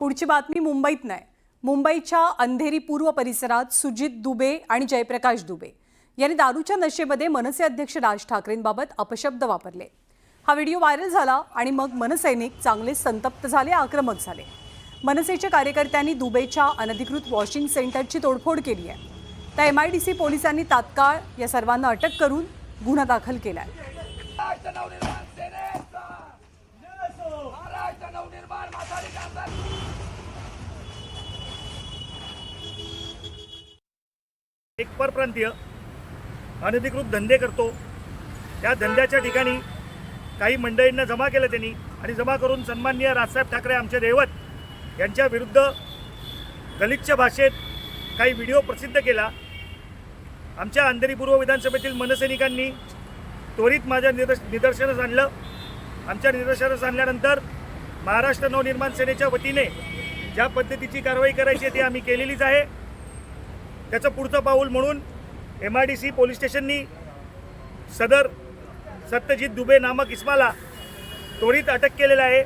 पुढची बातमी मुंबईत नाही, मुंबईच्या अंधेरी पूर्व परिसरात सुजित दुबे आणि जयप्रकाश दुबे यांनी दारूच्या नशेमध्ये मनसे अध्यक्ष राज ठाकरेंबाबत अपशब्द वापरले। हा व्हिडिओ व्हायरल झाला आणि मग मनसैनिक चांगले संतप्त झाले, आक्रमक झाले। मनसेच्या कार्यकर्त्यांनी दुबेच्या अनधिकृत वॉशिंग सेंटरची तोडफोड केली आहे। त्या MIDC पोलिसांनी तात्काळ या सर्वांना अटक करून गुन्हा दाखल केला आहे। एक परप्रांतीय अनधिकृत धंदे करतो, त्या धंद्याच्या ठिकाणी काही मंडळींना जमा केलं त्यांनी आणि जमा करून सन्माननीय राजसाहेब ठाकरे आमचे दैवत यांच्या विरुद्ध गलिच्छ भाषेत काही व्हिडिओ प्रसिद्ध केला। आमच्या अंधेरी पूर्व विधानसभेतील मनसैनिकांनी त्वरित माझ्या निदर्शनास आणलं। आमच्या निदर्शनास आणल्यानंतर महाराष्ट्र नवनिर्माण सेनेच्या वतीने ज्या पद्धतीची कारवाई करायची ती आम्ही केलेलीच आहे। त्याचं पुढचं पाऊल म्हणून MIDC पोलीस स्टेशननी सदर सत्यजित दुबे नामक इसमाला त्वरित अटक केलेला आहे।